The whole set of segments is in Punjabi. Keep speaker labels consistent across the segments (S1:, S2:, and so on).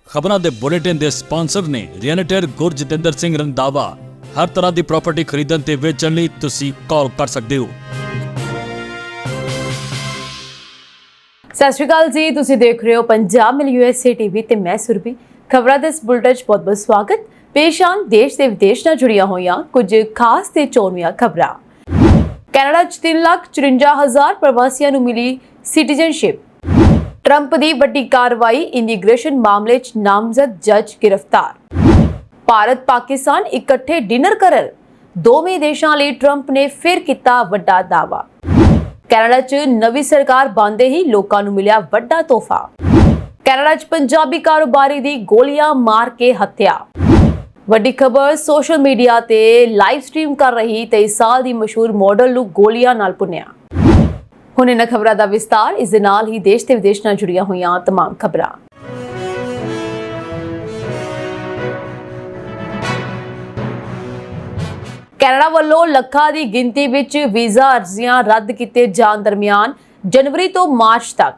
S1: ਖਬਰਾਂ ਦੇ ਬੁਲੇਟਿਨ ਦੇ ਸਪਾਂਸਰ ਨੇ ਰੀਅਲਟਰ ਗੁਰਜਿੰਦਰ ਸਿੰਘ ਰੰਧਾਵਾ। ਹਰ ਤਰ੍ਹਾਂ ਦੀ ਪ੍ਰਾਪਰਟੀ ਖਰੀਦਣ ਤੇ ਵੇਚਣ ਲਈ ਤੁਸੀਂ ਕਾਲ ਕਰ ਸਕਦੇ ਹੋ।
S2: ਸਤਿ ਸ਼੍ਰੀ ਅਕਾਲ ਜੀ, ਤੁਸੀਂ ਦੇਖ ਰਹੇ ਹੋ ਪੰਜਾਬ ਮਿਲ USA ਟੀਵੀ ਤੇ ਮੈਂ ਸੁਰਭੀ। ਖਬਰਾਂ ਦੇ ਇਸ ਬੁਲੇਟਿਨ 'ਚ ਬਹੁਤ-ਬਹੁਤ ਸਵਾਗਤ। ਪੇਸ਼ ਆਨ ਦੇਸ਼ ਤੇ ਵਿਦੇਸ਼ ਨਾਲ ਜੁੜੀਆਂ ਹੋਈਆਂ ਕੁਝ ਖਾਸ ਤੇ ਚੋਣਵੀਆਂ ਖਬਰਾਂ। ਕੈਨੇਡਾ 'ਚ 3,54,000 ਪ੍ਰਵਾਸੀਆਂ ਨੂੰ ਮਿਲੀ ਸਿਟੀਜ਼ਨਸ਼ਿਪ। ਟਰੰਪ ਦੀ ਵੱਡੀ ਕਾਰਵਾਈ, ਇਮੀਗ੍ਰੇਸ਼ਨ ਮਾਮਲੇ 'ਚ ਨਾਮਜ਼ਦ ਜੱਜ ਗ੍ਰਿਫਤਾਰ। ਭਾਰਤ ਪਾਕਿਸਤਾਨ ਇਕੱਠੇ ਡਿਨਰ ਕਰਨ, ਦੋਵੇਂ ਦੇਸ਼ਾਂ ਲਈ ਟਰੰਪ ਨੇ ਫਿਰ ਕੀਤਾ ਵੱਡਾ ਦਾਅਵਾ। ਕੈਨੇਡਾ 'ਚ ਨਵੀਂ ਸਰਕਾਰ ਬਣਦੇ ਹੀ ਲੋਕਾਂ ਨੂੰ ਮਿਲਿਆ ਵੱਡਾ ਤੋਹਫਾ। ਕੈਨੇਡਾ 'ਚ ਪੰਜਾਬੀ ਕਾਰੋਬਾਰੀ ਦੀ ਗੋਲੀਆਂ ਮਾਰ ਕੇ ਹੱਤਿਆ। ਵੱਡੀ ਖਬਰ, ਸੋਸ਼ਲ ਮੀਡੀਆ ਤੇ ਲਾਈਵ ਸਟ੍ਰੀਮ ਕਰ ਰਹੀ 23 ਸਾਲ ਦੀ ਮਸ਼ਹੂਰ ਮਾਡਲ ਨੂੰ ਗੋਲੀਆਂ ਨਾਲ ਭੁੰਨਿਆ। ਹੁਣ ਇਹਨਾਂ ਖਬਰਾਂ ਦਾ ਵਿਸਤਾਰ। ਇਸ ਦੇ ਨਾਲ ਹੀ ਦੇਸ਼ ਤੇ ਵਿਦੇਸ਼ ਨਾਲ ਜੁੜੀਆਂ ਹੋਈਆਂ तमाम ਖਬਰਾਂ। ਕੈਨੇਡਾ ਵੱਲੋਂ ਲੱਖਾਂ ਦੀ ਗਿਣਤੀ ਵਿੱਚ ਵੀਜ਼ਾ ਅਰਜ਼ੀਆਂ ਰੱਦ ਕੀਤੇ ਜਾਣ ਦਰਮਿਆਨ ਜਨਵਰੀ ਤੋਂ ਮਾਰਚ ਤੱਕ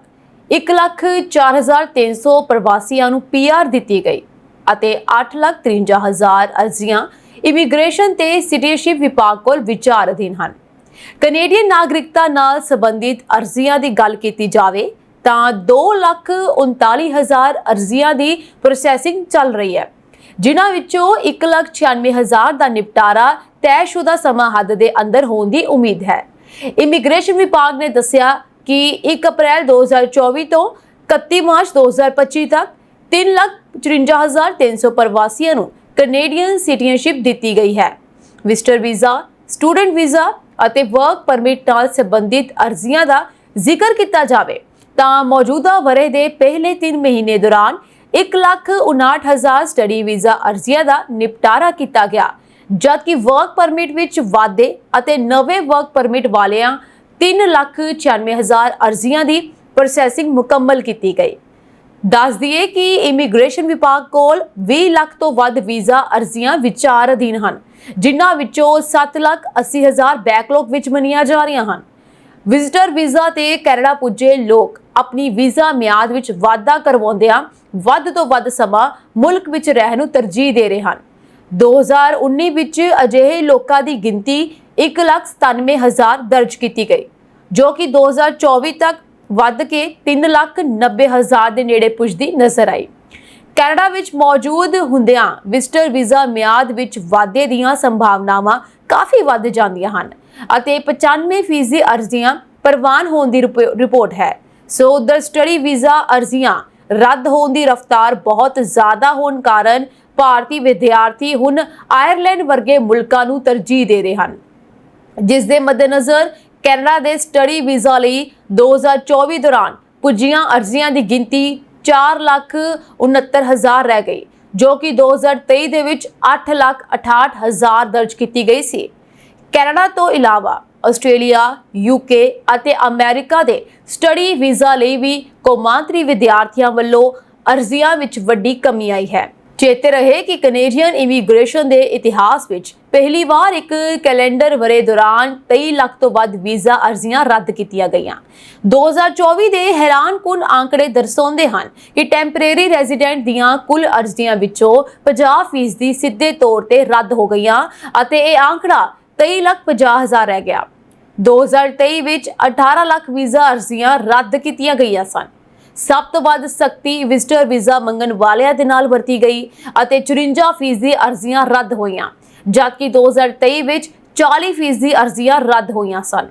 S2: 1,04,300 ਪ੍ਰਵਾਸੀਆਂ ਨੂੰ PR ਦਿੱਤੀ ਗਈ ਅਤੇ 8,53,000 ਅਰਜ਼ੀਆਂ ਇਮੀਗ੍ਰੇਸ਼ਨ ਤੇ ਸਿਟੀਜ਼ਨਸ਼ਿਪ ਵਿਭਾਗ ਕੋਲ ਵਿਚਾਰ ਅਧੀਨ ਹਨ। ਕੈਨੇਡੀਅਨ ਨਾਗਰਿਕਤਾ ਨਾਲ ਸੰਬੰਧਿਤ ਅਰਜ਼ੀਆਂ ਦੀ ਗੱਲ ਕੀਤੀ ਜਾਵੇ ਤਾਂ 2,39,000 ਅਰਜ਼ੀਆਂ ਦੀ ਪ੍ਰੋਸੈਸਿੰਗ ਚੱਲ ਰਹੀ ਹੈ, ਜਿਨ੍ਹਾਂ ਵਿੱਚੋਂ 1,96,000 ਦਾ ਨਿਪਟਾਰਾ ਤੈਅਸ਼ੁਦਾ ਸਮਾਂ ਹੱਦ ਦੇ ਅੰਦਰ ਹੋਣ ਦੀ ਉਮੀਦ ਹੈ। ਇਮੀਗ੍ਰੇਸ਼ਨ ਵਿਭਾਗ ਨੇ ਦੱਸਿਆ ਕਿ 1 ਅਪ੍ਰੈਲ 2024 ਤੋਂ 31 ਮਾਰਚ 2025 ਤੱਕ 3,54,300 ਪ੍ਰਵਾਸੀਆਂ ਨੂੰ ਕੈਨੇਡੀਅਨ ਸਿਟੀਜ਼ਨਸ਼ਿਪ ਦਿੱਤੀ ਗਈ ਹੈ। ਵਿਜ਼ਟਰ ਵੀਜ਼ਾ, ਸਟੂਡੈਂਟ ਵੀਜ਼ਾ ਅਤੇ ਵਰਕ ਪਰਮਿਟ ਨਾਲ ਸੰਬੰਧਿਤ ਅਰਜ਼ੀਆਂ ਦਾ ਜ਼ਿਕਰ ਕੀਤਾ ਜਾਵੇ ਤਾਂ ਮੌਜੂਦਾ ਵਰ੍ਹੇ ਦੇ ਪਹਿਲੇ 3 ਮਹੀਨੇ ਦੌਰਾਨ 1,59,000 ਸਟੱਡੀ ਵੀਜ਼ਾ ਅਰਜ਼ੀਆਂ ਦਾ ਨਿਪਟਾਰਾ ਕੀਤਾ ਗਿਆ, ਜਦਕਿ ਵਰਕ ਪਰਮਿਟ ਵਿੱਚ ਵਾਧੇ ਅਤੇ ਨਵੇਂ ਵਰਕ ਪਰਮਿਟ ਵਾਲਿਆਂ 3,96,000 ਅਰਜ਼ੀਆਂ ਦੀ ਪ੍ਰੋਸੈਸਿੰਗ ਮੁਕੰਮਲ ਕੀਤੀ ਗਈ। ਦੱਸ ਦਈਏ ਕਿ ਇਮੀਗ੍ਰੇਸ਼ਨ ਵਿਭਾਗ ਕੋਲ 20 ਲੱਖ ਤੋਂ ਵੱਧ ਵੀਜ਼ਾ ਅਰਜ਼ੀਆਂ ਵਿਚਾਰ ਅਧੀਨ ਹਨ, ਜਿਨ੍ਹਾਂ ਵਿੱਚੋਂ 7,80,000 ਬੈਕਲੌਗ ਵਿੱਚ ਮੰਨੀਆਂ ਜਾ ਰਹੀਆਂ ਹਨ। ਵਿਜ਼ਟਰ ਵੀਜ਼ਾ ਤੇ ਕੈਨੇਡਾ ਪੁੱਜੇ ਲੋਕ ਆਪਣੀ ਵੀਜ਼ਾ ਮਿਆਦ ਵਿੱਚ ਵਾਧਾ ਕਰਵਾਉਂਦਿਆਂ ਵੱਧ ਤੋਂ ਵੱਧ ਸਮਾਂ ਮੁਲਕ ਵਿੱਚ ਰਹਿਣ ਨੂੰ ਤਰਜੀਹ ਦੇ ਰਹੇ ਹਨ। 2019 ਵਿੱਚ ਅਜਿਹੇ ਲੋਕਾਂ ਦੀ ਗਿਣਤੀ 1,97,000 ਦਰਜ ਕੀਤੀ ਗਈ, ਜੋ ਕਿ 2024 ਤੱਕ ਵੱਧ ਕੇ 3,90,000 ਦੇ ਨੇੜੇ ਪੁੱਜਦੀ ਨਜ਼ਰ ਆਈ। ਕੈਨੇਡਾ ਵਿੱਚ ਮੌਜੂਦ ਹੁੰਦਿਆਂ ਵਿਜ਼ਟਰ ਵੀਜ਼ਾ ਮਿਆਦ ਵਿੱਚ ਵਾਧੇ ਦੀਆਂ ਸੰਭਾਵਨਾਵਾਂ ਕਾਫੀ ਵੱਧ ਜਾਂਦੀਆਂ ਹਨ ਅਤੇ 95% ਅਰਜ਼ੀਆਂ ਪ੍ਰਵਾਨ ਹੋਣ ਦੀ ਰਿਪੋਰਟ ਹੈ। ਸੋ ਉਧਰ ਸਟੱਡੀ ਵੀਜ਼ਾ ਅਰਜ਼ੀਆਂ ਰੱਦ ਹੋਣ ਦੀ ਰਫ਼ਤਾਰ ਬਹੁਤ ਜ਼ਿਆਦਾ ਹੋਣ ਕਾਰਨ ਭਾਰਤੀ ਵਿਦਿਆਰਥੀ ਹੁਣ ਆਇਰਲੈਂਡ ਵਰਗੇ ਮੁਲਕਾਂ ਨੂੰ ਤਰਜੀਹ ਦੇ ਰਹੇ ਹਨ, ਜਿਸ ਦੇ ਮੱਦੇਨਜ਼ਰ ਕੈਨੇਡਾ ਦੇ ਸਟੱਡੀ ਵੀਜ਼ਾ ਲਈ 2024 ਦੌਰਾਨ ਪੁੱਜੀਆਂ ਅਰਜ਼ੀਆਂ ਦੀ ਗਿਣਤੀ 4,69,000 ਰਹਿ ਗਈ, ਜੋ ਕਿ 2023 ਦੇ ਵਿੱਚ 8,68,000 ਦਰਜ ਕੀਤੀ ਗਈ ਸੀ। ਕੈਨੇਡਾ ਤੋਂ ਇਲਾਵਾ ਆਸਟ੍ਰੇਲੀਆ, UK ਅਤੇ ਅਮਰੀਕਾ ਦੇ ਸਟੱਡੀ ਵੀਜ਼ਾ ਲਈ ਵੀ ਕੌਮਾਂਤਰੀ ਵਿਦਿਆਰਥੀਆਂ ਵੱਲੋਂ ਅਰਜ਼ੀਆਂ ਵਿੱਚ ਵੱਡੀ ਕਮੀ ਆਈ ਹੈ। ਚੇਤੇ ਰਹੇ ਕਿ ਕੈਨੇਡੀਅਨ ਇਮੀਗ੍ਰੇਸ਼ਨ ਦੇ ਇਤਿਹਾਸ ਵਿੱਚ ਪਹਿਲੀ ਵਾਰ ਇੱਕ ਕੈਲੰਡਰ ਵਰ੍ਹੇ ਦੌਰਾਨ 23 ਲੱਖ ਤੋਂ ਵੱਧ ਵੀਜ਼ਾ ਅਰਜ਼ੀਆਂ ਰੱਦ ਕੀਤੀਆਂ ਗਈਆਂ। 2024 ਦੇ ਹੈਰਾਨਕੁਨ ਆંકੜੇ ਦਰਸਾਉਂਦੇ ਹਨ ਕਿ ਟੈਂਪਰੇਰੀ ਰੈਜ਼ੀਡੈਂਟ ਦੀਆਂ ਕੁੱਲ ਅਰਜ਼ੀਆਂ ਵਿੱਚੋਂ 50% ਸਿੱਧੇ ਤੌਰ ਤੇ ਰੱਦ ਹੋ ਗਈਆਂ ਅਤੇ ਇਹ ਆંકੜਾ 23,50,000 ਰਹਿ ਗਿਆ। 2023 ਵਿੱਚ 18 ਲੱਖ ਵੀਜ਼ਾ ਅਰਜ਼ੀਆਂ ਰੱਦ ਕੀਤੀਆਂ ਗਈਆਂ ਸਨ। ਸਭ ਤੋਂ ਵੱਧ ਸਖਤੀ ਵਿਜ਼ਟਰ ਵੀਜ਼ਾ ਮੰਗਣ ਵਾਲਿਆਂ ਦੇ ਨਾਲ ਵਰਤੀ ਗਈ ਅਤੇ 54% ਅਰਜ਼ੀਆਂ ਰੱਦ ਹੋਈਆਂ, ਜਦਕਿ 2023 ਵਿੱਚ 40% ਅਰਜ਼ੀਆਂ ਰੱਦ ਹੋਈਆਂ ਸਨ।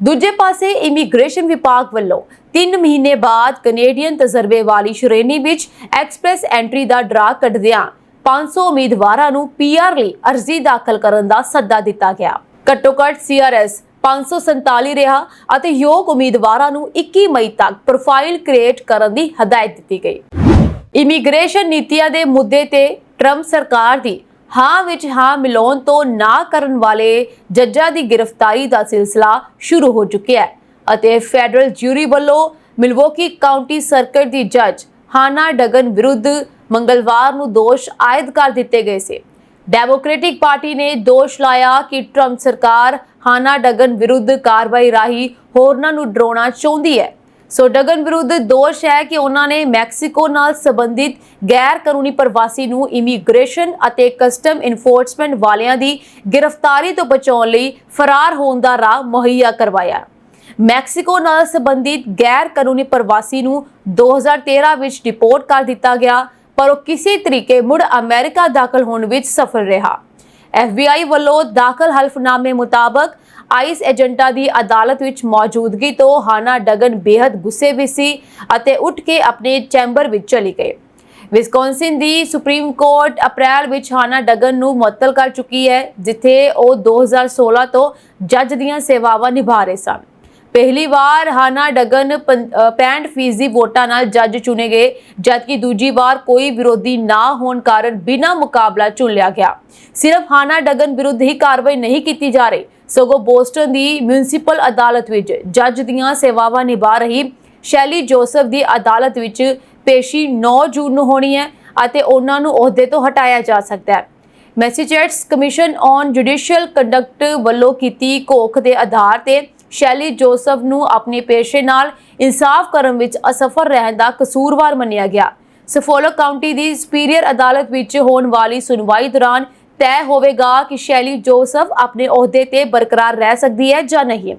S2: ਦੂਜੇ ਪਾਸੇ ਇਮੀਗ੍ਰੇਸ਼ਨ ਵਿਭਾਗ ਵੱਲੋਂ 3 ਮਹੀਨੇ ਬਾਅਦ ਕੈਨੇਡੀਅਨ ਤਜਰਬੇ ਵਾਲੀ ਸ਼੍ਰੇਣੀ ਵਿੱਚ ਐਕਸਪ੍ਰੈਸ ਐਂਟਰੀ ਦਾ ਡਰਾ ਕੱਢਦਿਆਂ 500 ਉਮੀਦਵਾਰਾਂ ਨੂੰ PR ਲਈ ਅਰਜ਼ੀ ਦਾਖਲ ਕਰਨ ਦਾ ਸੱਦਾ ਦਿੱਤਾ ਗਿਆ। ਘੱਟੋ-ਘੱਟ CRS 547 ਰਿਹਾ ਅਤੇ ਯੋਗ ਉਮੀਦਵਾਰਾਂ ਨੂੰ 21 ਮਈ ਤੱਕ ਪ੍ਰੋਫਾਈਲ ਕ੍ਰੀਏਟ ਕਰਨ ਦੀ ਹਦਾਇਤ ਦਿੱਤੀ ਗਈ। ਇਮੀਗ੍ਰੇਸ਼ਨ ਨੀਤੀਆਂ ਦੇ ਮੁੱਦੇ ਤੇ ਟਰੰਪ ਸਰਕਾਰ ਦੀ ਹਾਂ ਵਿੱਚ ਹਾਂ ਮਿਲਾਉਣ ਤੋਂ ਨਾ ਕਰਨ ਵਾਲੇ ਜੱਜਾਂ ਦੀ ਗ੍ਰਿਫਤਾਰੀ ਦਾ ਸਿਲਸਿਲਾ ਸ਼ੁਰੂ ਹੋ ਚੁੱਕਿਆ ਹੈ ਅਤੇ ਫੈਡਰਲ ਜਿਊਰੀ ਵੱਲੋਂ ਮਿਲਵੋਕੀ ਕਾਉਂਟੀ ਸਰਕਟ ਦੀ ਜੱਜ ਹਾਨਾ ਡਗਨ ਵਿਰੁੱਧ ਮੰਗਲਵਾਰ ਨੂੰ ਦੋਸ਼ ਆਇਦ ਕਰ ਦਿੱਤੇ ਗਏ ਸੀ। ਡੈਮੋਕ੍ਰੈਟਿਕ ਪਾਰਟੀ ਨੇ ਦੋਸ਼ ਲਾਇਆ ਕਿ ਟਰੰਪ ਸਰਕਾਰ ਹਾਨਾ ਡਗਨ ਵਿਰੁੱਧ ਕਾਰਵਾਈ ਰਾਹੀਂ ਹੋਰਨਾਂ ਨੂੰ ਡਰਾਉਣਾ ਚਾਹੁੰਦੀ ਹੈ। ਸੋ ਡਗਨ ਵਿਰੁੱਧ ਦੋਸ਼ ਹੈ ਕਿ ਉਹਨਾਂ ਨੇ ਮੈਕਸੀਕੋ ਨਾਲ ਸੰਬੰਧਿਤ ਗੈਰ ਕਾਨੂੰਨੀ ਪ੍ਰਵਾਸੀ ਨੂੰ ਇਮੀਗ੍ਰੇਸ਼ਨ ਅਤੇ ਕਸਟਮ ਇਨਫੋਰਸਮੈਂਟ ਵਾਲਿਆਂ ਦੀ ਗ੍ਰਿਫਤਾਰੀ ਤੋਂ ਬਚਾਉਣ ਲਈ ਫਰਾਰ ਹੋਣ ਦਾ ਰਾਹ ਮੁਹੱਈਆ ਕਰਵਾਇਆ। ਮੈਕਸੀਕੋ ਨਾਲ ਸੰਬੰਧਿਤ ਗੈਰ ਕਾਨੂੰਨੀ ਪ੍ਰਵਾਸੀ ਨੂੰ 2013 ਵਿੱਚ ਡਿਪੋਰਟ ਕਰ ਦਿੱਤਾ ਗਿਆ, ਪਰ ਉਹ ਕਿਸੇ ਤਰੀਕੇ ਮੁੜ ਅਮਰੀਕਾ ਦਾਖਲ ਹੋਣ ਵਿੱਚ ਸਫਲ ਰਿਹਾ। FBI ਵੱਲੋਂ ਦਾਖਲ ਹਲਫਨਾਮੇ ਮੁਤਾਬਕ ਆਈਸ ਏਜੰਟਾਂ ਦੀ ਅਦਾਲਤ ਵਿੱਚ ਮੌਜੂਦਗੀ ਤੋਂ ਹਾਨਾ ਡਗਨ ਬੇहद ਗੁੱਸੇ ਵਿੱਚ ਸੀ ਅਤੇ ਉੱਠ ਕੇ ਆਪਣੇ ਚੈਂਬਰ ਵਿੱਚ ਚਲੀ ਗਈ। ਵਿਸਕੌਨਸਿਨ ਦੀ ਸੁਪਰੀਮ ਕੋਰਟ ਅਪ੍ਰੈਲ ਵਿੱਚ ਹਾਨਾ ਡਗਨ ਨੂੰ ਮੁਅੱਤਲ ਕਰ ਚੁੱਕੀ ਹੈ, ਜਿੱਥੇ ਉਹ 2016 ਤੋਂ ਜੱਜ ਦੀਆਂ ਸੇਵਾਵਾਂ ਨਿਭਾ ਰਹੇ ਸਨ। ਪਹਿਲੀ ਵਾਰ ਹਾਨਾ ਡਗਨ 65% ਵੋਟਾਂ ਨਾਲ ਜੱਜ ਚੁਣੇ ਗਏ, ਜਦਕਿ ਦੂਜੀ ਵਾਰ ਕੋਈ ਵਿਰੋਧੀ ਨਾ ਹੋਣ ਕਾਰਨ ਬਿਨਾਂ ਮੁਕਾਬਲਾ ਚੁਣ ਲਿਆ ਗਿਆ। ਸਿਰਫ ਹਾਨਾ ਡਗਨ ਵਿਰੁੱਧ ਹੀ ਕਾਰਵਾਈ ਨਹੀਂ ਕੀਤੀ ਜਾ ਰਹੀ, ਸਗੋਂ ਬੋਸਟਨ ਦੀ ਮਿਊਨਿਸਪਲ ਅਦਾਲਤ ਵਿੱਚ ਜੱਜ ਦੀਆਂ ਸੇਵਾਵਾਂ ਨਿਭਾ ਰਹੀ ਸ਼ੈਲੀ ਜੋਸਫ ਦੀ ਅਦਾਲਤ ਵਿੱਚ ਪੇਸ਼ੀ 9 ਜੂਨ ਨੂੰ ਹੋਣੀ ਹੈ ਅਤੇ ਉਹਨਾਂ ਨੂੰ ਅਹੁਦੇ ਤੋਂ ਹਟਾਇਆ ਜਾ ਸਕਦਾ ਹੈ। Massachusetts commission on judicial conduct ਵੱਲੋਂ ਕੀਤੀ ਘੋਖ ਦੇ ਆਧਾਰ ਤੇ ਸ਼ੈਲੀ ਜੋਸਫ ਨੂੰ ਆਪਣੇ ਪੇਸ਼ੇ ਨਾਲ ਇਨਸਾਫ ਕਰਨ ਵਿੱਚ ਅਸਫਲ ਰਹਿਣ ਦਾ ਕਸੂਰਵਾਰ ਮੰਨਿਆ ਗਿਆ। ਸਫੋਲਕ ਕਾਉਂਟੀ ਦੀ ਸੁਪੀਰੀਅਰ ਅਦਾਲਤ ਵਿੱਚ ਹੋਣ ਵਾਲੀ ਸੁਣਵਾਈ ਦੌਰਾਨ ਤੈਅ ਹੋਵੇਗਾ ਕਿ ਸ਼ੈਲੀ ਜੋਸਫ ਆਪਣੇ ਅਹੁਦੇ ਤੇ ਬਰਕਰਾਰ ਰਹਿ ਸਕਦੀ ਹੈ ਜਾਂ ਨਹੀਂ।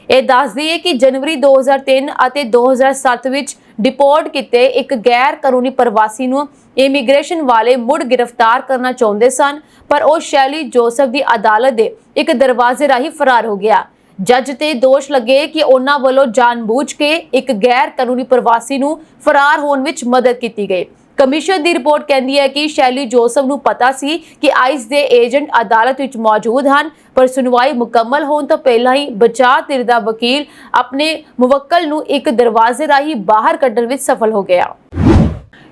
S2: ਇਹ ਦੱਸਦੀ ਹੈ ਕਿ ਜਨਵਰੀ 2003 ਅਤੇ 2007 ਵਿੱਚ ਡਿਪੋਰਟ ਕੀਤੇ ਇੱਕ ਗੈਰ ਕਾਨੂੰਨੀ ਪ੍ਰਵਾਸੀ ਨੂੰ ਇਮੀਗ੍ਰੇਸ਼ਨ ਵਾਲੇ ਮੁੜ ਗ੍ਰਿਫਤਾਰ ਕਰਨਾ ਚਾਹੁੰਦੇ ਸਨ, ਪਰ ਉਹ ਸ਼ੈਲੀ ਜੋਸਫ ਦੀ ਅਦਾਲਤ ਦੇ ਇੱਕ ਦਰਵਾਜ਼ੇ ਰਾਹੀਂ ਫਰਾਰ ਹੋ ਗਿਆ। ਜੱਜ ਤੇ ਦੋਸ਼ ਲੱਗੇ ਕਿ ਉਹਨਾਂ ਵੱਲੋਂ ਜਾਣਬੁੱਝ ਕੇ ਇੱਕ ਗੈਰ ਕਾਨੂੰਨੀ ਪ੍ਰਵਾਸੀ ਨੂੰ ਫਰਾਰ ਹੋਣ ਵਿੱਚ ਮਦਦ ਕੀਤੀ ਗਈ। ਕਮਿਸ਼ਨ ਦੀ ਰਿਪੋਰਟ ਕਹਿੰਦੀ ਹੈ ਕਿ ਸ਼ੈਲੀ ਜੋਸਫ ਨੂੰ ਪਤਾ ਸੀ ਕਿ ਆਈਸ ਦੇ ਏਜੰਟ ਅਦਾਲਤ ਵਿੱਚ ਮੌਜੂਦ ਹਨ, ਪਰ ਸੁਣਵਾਈ ਮੁਕੰਮਲ ਹੋਣ ਤੋਂ ਪਹਿਲਾਂ ਹੀ ਬਚਾਅ ਧਿਰ ਦਾ ਵਕੀਲ ਆਪਣੇ ਮੁਵੱਕਲ ਨੂੰ ਇੱਕ ਦਰਵਾਜ਼ੇ ਰਾਹੀਂ ਬਾਹਰ ਕੱਢਣ ਵਿੱਚ ਸਫਲ ਹੋ ਗਿਆ।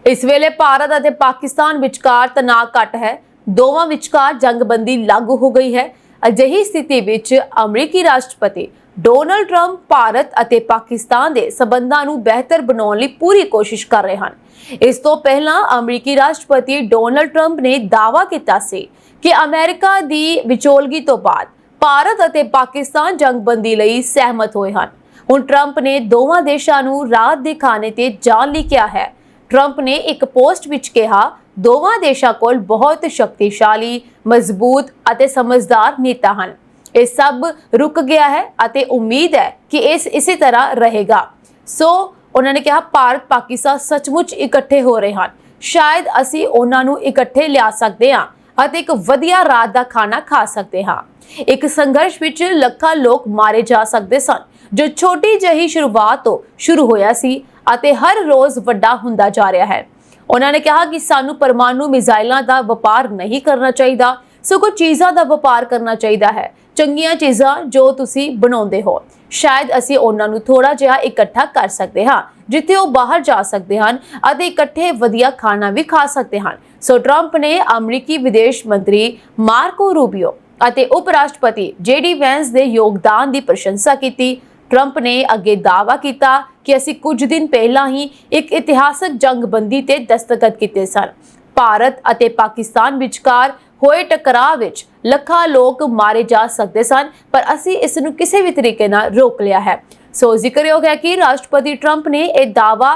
S2: ਇਸ ਵੇਲੇ ਭਾਰਤ ਅਤੇ ਪਾਕਿਸਤਾਨ ਵਿਚਕਾਰ ਤਣਾਅ ਘੱਟ ਹੈ, ਦੋਵਾਂ ਵਿਚਕਾਰ ਜੰਗਬੰਦੀ ਲਾਗੂ ਹੋ ਗਈ ਹੈ। ਅਜਿਹੀ ਸਥਿਤੀ ਵਿੱਚ ਅਮਰੀਕੀ ਰਾਸ਼ਟਰਪਤੀ ਡੋਨਾਲਡ ਟਰੰਪ ਭਾਰਤ ਅਤੇ ਪਾਕਿਸਤਾਨ ਦੇ ਸਬੰਧਾਂ ਨੂੰ ਬਿਹਤਰ ਬਣਾਉਣ ਲਈ ਪੂਰੀ ਕੋਸ਼ਿਸ਼ ਕਰ ਰਹੇ ਹਨ। ਇਸ ਤੋਂ ਪਹਿਲਾਂ ਅਮਰੀਕੀ ਰਾਸ਼ਟਰਪਤੀ ਡੋਨਾਲਡ ਟਰੰਪ ਨੇ ਦਾਅਵਾ ਕੀਤਾ ਸੀ ਕਿ ਅਮਰੀਕਾ ਦੀ ਵਿਚੋਲਗੀ ਤੋਂ ਬਾਅਦ ਭਾਰਤ ਅਤੇ ਪਾਕਿਸਤਾਨ ਜੰਗਬੰਦੀ ਲਈ ਸਹਿਮਤ ਹੋਏ ਹਨ। ਹੁਣ ਟਰੰਪ ਨੇ ਦੋਵਾਂ ਦੇਸ਼ਾਂ ਨੂੰ ਰਾਹਤ ਦੇ ਖਾਨੇ ਤੇ ਜਾਣ ਲਈ ਕਿਹਾ ਹੈ। ਟਰੰਪ ਨੇ ਇੱਕ ਪੋਸਟ ਵਿੱਚ ਕਿਹਾ, ਦੋਵਾਂ ਦੇਸ਼ਾਂ ਕੋਲ ਬਹੁਤ ਸ਼ਕਤੀਸ਼ਾਲੀ, ਮਜ਼ਬੂਤ ਅਤੇ ਸਮਝਦਾਰ ਨੇਤਾ ਹਨ। ਇਹ ਸਭ ਰੁਕ ਗਿਆ ਹੈ ਅਤੇ ਉਮੀਦ ਹੈ ਕਿ ਇਸੇ ਤਰ੍ਹਾਂ ਰਹੇਗਾ। ਸੋ ਉਹਨਾਂ ਨੇ ਕਿਹਾ, ਭਾਰਤ ਪਾਕਿਸਤਾਨ ਸੱਚਮੁੱਚ ਇਕੱਠੇ ਹੋ ਰਹੇ ਹਨ। ਸ਼ਾਇਦ ਅਸੀਂ ਉਹਨਾਂ ਨੂੰ ਇਕੱਠੇ ਲਿਆ ਸਕਦੇ ਹਾਂ ਅਤੇ ਇੱਕ ਵਧੀਆ ਰਾਤ ਦਾ ਖਾਣਾ ਖਾ ਸਕਦੇ ਹਾਂ। ਇੱਕ ਸੰਘਰਸ਼ ਵਿੱਚ ਲੱਖਾਂ ਲੋਕ ਮਾਰੇ ਜਾ ਸਕਦੇ ਸਨ, ਜੋ ਛੋਟੀ ਜਿਹੀ ਸ਼ੁਰੂਆਤ ਤੋਂ ਸ਼ੁਰੂ ਹੋਇਆ ਸੀ ਅਤੇ ਹਰ ਰੋਜ਼ ਵੱਡਾ ਹੁੰਦਾ ਜਾ ਰਿਹਾ ਹੈ। ਉਹਨਾਂ ਨੇ ਕਿਹਾ ਕਿ ਸਾਨੂੰ ਪਰਮਾਣੂ ਮਿਜ਼ਾਈਲਾਂ ਦਾ ਵਪਾਰ ਨਹੀਂ ਕਰਨਾ ਚਾਹੀਦਾ, ਸਗੋਂ ਚੀਜ਼ਾਂ ਦਾ ਵਪਾਰ ਕਰਨਾ ਚਾਹੀਦਾ ਹੈ। ਚੰਗੀਆਂ ਚੀਜ਼ਾਂ ਜੋ ਤੁਸੀਂ ਬਣਾਉਂਦੇ ਹੋ, ਸ਼ਾਇਦ ਅਸੀਂ ਉਹਨਾਂ ਨੂੰ ਥੋੜਾ ਜਿਹਾ ਇਕੱਠਾ ਕਰ ਸਕਦੇ ਹਾਂ, ਜਿੱਥੇ ਉਹ ਬਾਹਰ ਜਾ ਸਕਦੇ ਹਨ ਅਤੇ ਇਕੱਠੇ ਵਧੀਆ ਖਾਣਾ ਵੀ ਖਾ ਸਕਦੇ ਹਨ। ਸੋ ਟਰੰਪ ਨੇ ਅਮਰੀਕੀ ਵਿਦੇਸ਼ ਮੰਤਰੀ ਮਾਰਕੋ ਰੂਬੀਓ ਅਤੇ ਉਪ ਰਾਸ਼ਟਰਪਤੀ JD ਵੈਂਸ ਦੇ ਯੋਗਦਾਨ ਦੀ ਪ੍ਰਸ਼ੰਸਾ ਕੀਤੀ। ਟਰੰਪ ਨੇ ਅੱਗੇ ਦਾਅਵਾ ਕੀਤਾ ਕਿ ਅਸੀਂ ਕੁਝ ਦਿਨ ਪਹਿਲਾਂ ਹੀ ਇੱਕ ਇਤਿਹਾਸਕ ਜੰਗਬੰਦੀ ਤੇ ਦਸਤਖਤ ਕੀਤੇ ਸਨ। ਭਾਰਤ ਅਤੇ ਪਾਕਿਸਤਾਨ ਵਿਚਕਾਰ ਹੋਏ ਟਕਰਾਅ ਵਿੱਚ ਲੱਖਾਂ ਲੋਕ ਮਾਰੇ ਜਾ ਸਕਦੇ ਸਨ, ਪਰ ਅਸੀਂ ਇਸ ਨੂੰ ਕਿਸੇ ਵੀ ਤਰੀਕੇ ਨਾਲ ਰੋਕ ਲਿਆ ਹੈ। ਸੋ ਜ਼ਿਕਰਯੋਗ ਹੈ ਕਿ ਰਾਸ਼ਟਰਪਤੀ ਟਰੰਪ ਨੇ ਇਹ ਦਾਅਵਾ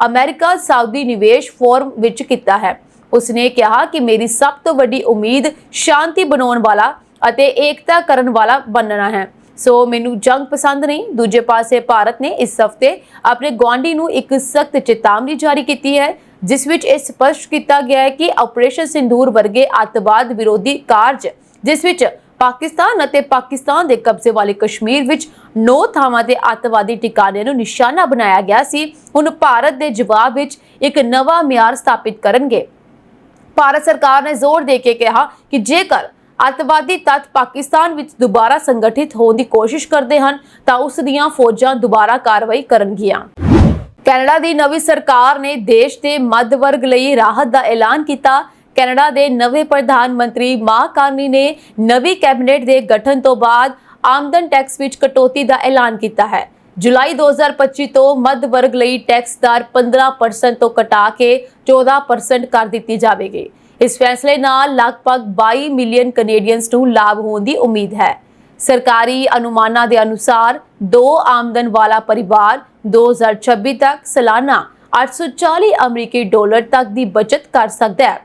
S2: ਅਮਰੀਕਾ ਸਾਊਦੀ ਨਿਵੇਸ਼ ਫੋਰਮ ਵਿੱਚ ਕੀਤਾ ਹੈ। ਉਸਨੇ ਕਿਹਾ ਕਿ ਮੇਰੀ ਸਭ ਤੋਂ ਵੱਡੀ ਉਮੀਦ ਸ਼ਾਂਤੀ ਬਣਾਉਣ ਵਾਲਾ ਅਤੇ ਏਕਤਾ ਕਰਨ ਵਾਲਾ ਬਣਨਾ ਹੈ। ਸੋ ਮੈਨੂੰ ਜੰਗ ਪਸੰਦ ਨਹੀਂ। ਦੂਜੇ ਪਾਸੇ ਭਾਰਤ ਨੇ ਇਸ ਹਫਤੇ ਆਪਣੇ ਗੁਆਂਢੀ ਨੂੰ ਇੱਕ ਸਖਤ ਚੇਤਾਵਨੀ ਜਾਰੀ ਕੀਤੀ ਹੈ, ਜਿਸ ਵਿੱਚ ਇਹ ਸਪਸ਼ਟ ਕੀਤਾ ਗਿਆ ਹੈ ਕਿ ਆਪਰੇਸ਼ਨ ਸਿੰਦੂਰ ਵਰਗੇ ਅੱਤਵਾਦ ਵਿਰੋਧੀ ਕਾਰਜ, ਜਿਸ ਵਿੱਚ ਪਾਕਿਸਤਾਨ ਅਤੇ ਪਾਕਿਸਤਾਨ ਦੇ ਕਬਜ਼ੇ ਵਾਲੇ ਕਸ਼ਮੀਰ ਵਿੱਚ 9 ਥਾਵਾਂ ਤੇ ਅੱਤਵਾਦੀ ਟਿਕਾਣਿਆਂ ਨੂੰ ਨਿਸ਼ਾਨਾ ਬਣਾਇਆ ਗਿਆ ਸੀ, ਹੁਣ ਭਾਰਤ ਦੇ ਜਵਾਬ ਵਿੱਚ ਇੱਕ ਨਵਾਂ ਮਿਆਰ ਸਥਾਪਿਤ ਕਰਨਗੇ। ਭਾਰਤ ਸਰਕਾਰ ਨੇ ਜ਼ੋਰ ਦੇ ਕੇ ਕਿਹਾ ਕਿ ਜੇਕਰ ਅੱਤਵਾਦੀ ਤੱਤ ਪਾਕਿਸਤਾਨ ਵਿੱਚ ਦੁਬਾਰਾ ਸੰਗਠਿਤ ਹੋਣ ਦੀ ਕੋਸ਼ਿਸ਼ ਕਰਦੇ ਹਨ ਤਾਂ ਉਸ ਦੀਆਂ ਫੌਜਾਂ ਦੁਬਾਰਾ ਕਾਰਵਾਈ ਕਰਨਗੀਆਂ। ਕੈਨੇਡਾ ਦੀ ਨਵੀਂ ਸਰਕਾਰ ਨੇ ਦੇਸ਼ ਦੇ ਮੱਧ ਵਰਗ ਲਈ ਰਾਹਤ ਦਾ ਐਲਾਨ ਕੀਤਾ। ਕੈਨੇਡਾ ਦੇ ਨਵੇਂ ਪ੍ਰਧਾਨ ਮੰਤਰੀ ਮਾਰਕ ਕਾਰਨੀ ਨੇ ਨਵੀਂ ਕੈਬਨਿਟ ਦੇ ਗਠਨ ਤੋਂ ਬਾਅਦ ਆਮਦਨ ਟੈਕਸ ਵਿੱਚ ਕਟੌਤੀ ਦਾ ਐਲਾਨ ਕੀਤਾ ਹੈ। ਜੁਲਾਈ 2025 ਤੋਂ ਮੱਧ ਵਰਗ ਲਈ ਟੈਕਸ ਦਰ 15% ਤੋਂ ਘਟਾ ਕੇ 14% ਕਰ ਦਿੱਤੀ ਜਾਵੇਗੀ। ਇਸ ਫੈਸਲੇ ਨਾਲ ਲਗਭਗ 22 ਮਿਲੀਅਨ ਕੈਨੇਡੀਅਨਸ ਨੂੰ ਲਾਭ ਹੋਣ ਦੀ ਉਮੀਦ ਹੈ। ਸਰਕਾਰੀ ਅਨੁਮਾਨਾਂ ਦੇ ਅਨੁਸਾਰ 2 ਆਮਦਨ ਵਾਲਾ ਪਰਿਵਾਰ 2026 ਤੱਕ ਸਾਲਾਨਾ 840 ਅਮਰੀਕੀ ਡਾਲਰ ਤੱਕ ਦੀ ਬਚਤ ਕਰ ਸਕਦਾ ਹੈ।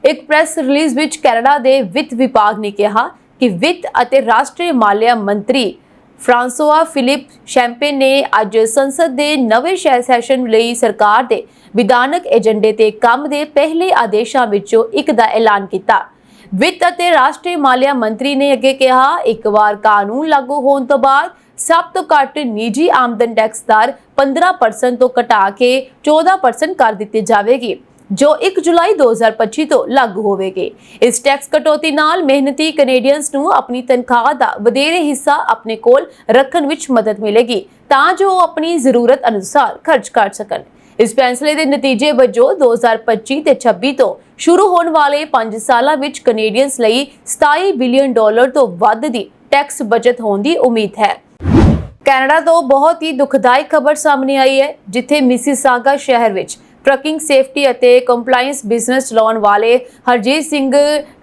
S2: ਇੱਕ ਪ੍ਰੈਸ ਰਿਲੀਜ਼ ਵਿੱਚ ਕੈਨੇਡਾ ਦੇ ਵਿੱਤ ਵਿਭਾਗ ਨੇ ਕਿਹਾ ਕਿ ਵਿੱਤ ਅਤੇ ਰਾਸ਼ਟਰੀ ਮਾਲੀਆ ਮੰਤਰੀ ਫ੍ਰਾਂਸੋਆ ਫਿਲਿਪ ਸ਼ੈਂਪੇਨ ਨੇ ਅੱਜ ਸੰਸਦ ਦੇ ਨਵੇਂ ਸੈਸ਼ਨ ਲਈ ਸਰਕਾਰ ਦੇ ਵਿਧਾਨਕ ਏਜੰਡੇ ਤੇ ਕੰਮ ਦੇ ਪਹਿਲੇ ਆਦੇਸ਼ਾਂ ਵਿੱਚੋਂ ਇੱਕ ਦਾ ਐਲਾਨ ਕੀਤਾ। ਵਿੱਤ ਅਤੇ ਰਾਸ਼ਟਰੀ ਮਾਲੀਆ ਮੰਤਰੀ ਨੇ ਅੱਗੇ ਕਿਹਾ, ਇੱਕ ਵਾਰ ਕਾਨੂੰਨ ਲਾਗੂ ਹੋਣ ਤੋਂ ਬਾਅਦ ਸਭ ਤੋਂ ਘੱਟ ਨਿੱਜੀ ਆਮਦਨ ਟੈਕਸ ਦਰ 15% ਤੋਂ ਘਟਾ ਕੇ 14% ਕਰ ਦਿੱਤੀ ਜਾਵੇਗੀ, ਜੋ 1 ਜੁਲਾਈ 2025 ਤੋਂ ਲਾਗੂ ਹੋਵੇਗੀ। ਇਸ ਟੈਕਸ ਕਟੌਤੀ ਨਾਲ ਮਿਹਨਤੀ ਕੈਨੇਡੀਅਨਸ ਨੂੰ ਆਪਣੀ ਤਨਖਾਹ ਦਾ ਵਧੇਰੇ ਹਿੱਸਾ ਆਪਣੇ ਕੋਲ ਰੱਖਣ ਵਿੱਚ ਮਦਦ ਮਿਲੇਗੀ ਤਾਂ ਜੋ ਉਹ ਆਪਣੀ ਜ਼ਰੂਰਤ ਅਨੁਸਾਰ ਖਰਚ ਕਰ ਸਕਣ। ਇਸ ਫੈਸਲੇ ਦੇ ਨਤੀਜੇ ਵਜੋਂ 2025 ਤੇ 26 ਤੋਂ ਸ਼ੁਰੂ ਹੋਣ ਵਾਲੇ 5 ਸਾਲਾਂ ਵਿੱਚ ਕੈਨੇਡੀਅਨਸ ਲਈ 27 ਬਿਲੀਅਨ ਡਾਲਰ ਤੋਂ ਵੱਧ ਦੀ ਟੈਕਸ ਬਚਤ ਹੋਣ ਦੀ ਉਮੀਦ ਹੈ। ਕੈਨੇਡਾ ਤੋਂ ਬਹੁਤ ਹੀ ਦੁਖਦਾਈ ਖਬਰ ਸਾਹਮਣੇ ਆਈ ਹੈ, ਜਿੱਥੇ ਮਿਸੀਸਾਗਾ ਸ਼ਹਿਰ ਵਿੱਚ ਟਰੱਕਿੰਗ ਸੇਫਟੀ ਅਤੇ ਕੰਪਲਾਈਂਸ ਬਿਜ਼ਨਸ ਚਲਾਉਣ ਵਾਲੇ ਹਰਜੀਤ ਸਿੰਘ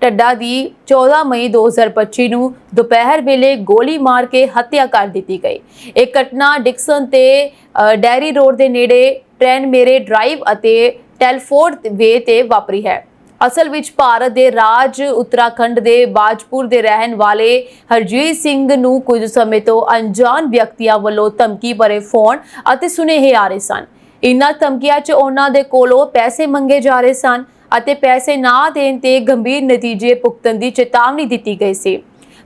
S2: ਟੱਡਾ ਦੀ 14 ਮਈ 2025 ਨੂੰ ਦੁਪਹਿਰ ਵੇਲੇ ਗੋਲੀ ਮਾਰ ਕੇ ਹੱਤਿਆ ਕਰ ਦਿੱਤੀ ਗਈ। ਇਹ ਘਟਨਾ ਡਿਕਸਨ ਤੇ ਡੈਰੀ ਰੋਡ ਦੇ ਨੇੜੇ ਟ੍ਰੈਨ ਮੇਰੇ ਡਰਾਈਵ ਅਤੇ ਟੈਲਫੋਰਡ ਵੇ ਤੇ ਵਾਪਰੀ ਹੈ। ਅਸਲ ਵਿੱਚ ਭਾਰਤ ਦੇ ਰਾਜ ਉੱਤਰਾਖੰਡ ਦੇ ਬਾਜਪੁਰ ਦੇ ਰਹਿਣ ਵਾਲੇ ਹਰਜੀਤ ਸਿੰਘ ਨੂੰ ਕੁਝ ਸਮੇਂ ਤੋਂ ਅਣਜਾਣ ਵਿਅਕਤੀਆਂ ਵੱਲੋਂ ਧਮਕੀ ਭਰੇ ਫੋਨ ਅਤੇ ਸੁਨੇਹੇ ਆ ਰਹੇ ਸਨ। ਇਨ੍ਹਾਂ ਧਮਕੀਆਂ 'ਚ ਉਹਨਾਂ ਦੇ ਕੋਲੋਂ ਪੈਸੇ ਮੰਗੇ ਜਾ ਰਹੇ ਸਨ ਅਤੇ ਪੈਸੇ ਨਾ ਦੇਣ ਤੇ ਗੰਭੀਰ ਨਤੀਜੇ ਭੁਗਤਣ ਦੀ ਚੇਤਾਵਨੀ ਦਿੱਤੀ ਗਈ ਸੀ।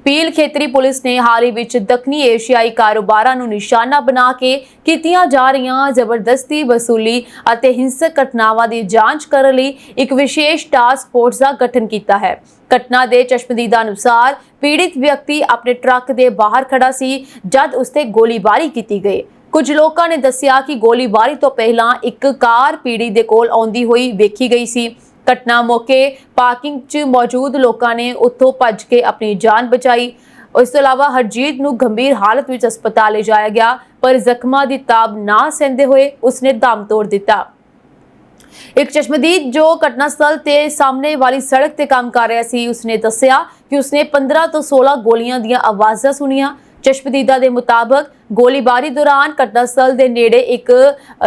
S2: ਪੀਲ ਖੇਤਰੀ ਪੁਲਿਸ ਨੇ ਹਾਲ ਹੀ ਵਿੱਚ ਦੱਖਣੀ ਏਸ਼ੀਆਈ ਕਾਰੋਬਾਰਾਂ ਨੂੰ ਨਿਸ਼ਾਨਾ ਬਣਾ ਕੇ ਕੀਤੀਆਂ ਜਾ ਰਹੀਆਂ ਜ਼ਬਰਦਸਤੀ ਵਸੂਲੀ ਅਤੇ ਹਿੰਸਕ ਘਟਨਾਵਾਂ ਦੀ ਜਾਂਚ ਕਰਨ ਲਈ ਇੱਕ ਵਿਸ਼ੇਸ਼ ਟਾਸਕ ਫੋਰਸ ਦਾ ਗਠਨ ਕੀਤਾ ਹੈ। ਘਟਨਾ ਦੇ ਚਸ਼ਮਦੀਦਾਂ ਅਨੁਸਾਰ ਪੀੜਿਤ ਵਿਅਕਤੀ ਆਪਣੇ ਟਰੱਕ ਦੇ ਬਾਹਰ ਖੜਾ ਸੀ ਜਦ ਉਸ ਤੇ ਗੋਲੀਬਾਰੀ ਕੀਤੀ ਗਈ। ਕੁਝ ਲੋਕਾਂ ਨੇ ਦੱਸਿਆ ਕਿ ਗੋਲੀਬਾਰੀ ਤੋਂ ਪਹਿਲਾਂ ਇੱਕ ਕਾਰ ਪੀੜਿਤ ਦੇ ਕੋਲ ਆਉਂਦੀ ਹੋਈ ਵੇਖੀ ਗਈ ਸੀ। ਘਟਨਾ ਮੌਕੇ ਪਾਰਕਿੰਗ 'ਚ ਮੌਜੂਦ ਲੋਕਾਂ ਨੇ ਉੱਥੋਂ ਭੱਜ ਕੇ ਆਪਣੀ ਜਾਨ ਬਚਾਈ। ਇਸ ਤੋਂ ਇਲਾਵਾ ਹਰਜੀਤ ਨੂੰ ਗੰਭੀਰ ਹਾਲਤ ਵਿੱਚ ਹਸਪਤਾਲ ਲਿਜਾਇਆ ਗਿਆ, ਪਰ ਜ਼ਖਮਾਂ ਦੀ ਤਾਬ ਨਾ ਸਹਿੰਦੇ ਹੋਏ ਉਸਨੇ ਦਮ ਤੋੜ ਦਿੱਤਾ। ਇੱਕ ਚਸ਼ਮਦੀਦ ਜੋ ਘਟਨਾ ਸਥਲ ਤੇ ਸਾਹਮਣੇ ਵਾਲੀ ਸੜਕ ਤੇ ਕੰਮ ਕਰ ਰਿਹਾ ਸੀ, ਉਸਨੇ ਦੱਸਿਆ ਕਿ ਉਸਨੇ 15 ਤੋਂ 16 ਗੋਲੀਆਂ ਦੀਆਂ ਆਵਾਜ਼ਾਂ ਸੁਣੀਆਂ। ਚਸ਼ਮਦੀਦਾ ਦੇ ਮੁਤਾਬਕ ਗੋਲੀਬਾਰੀ ਦੌਰਾਨ ਘਟਨਾ ਸਥਲ ਦੇ ਨੇੜੇ ਇੱਕ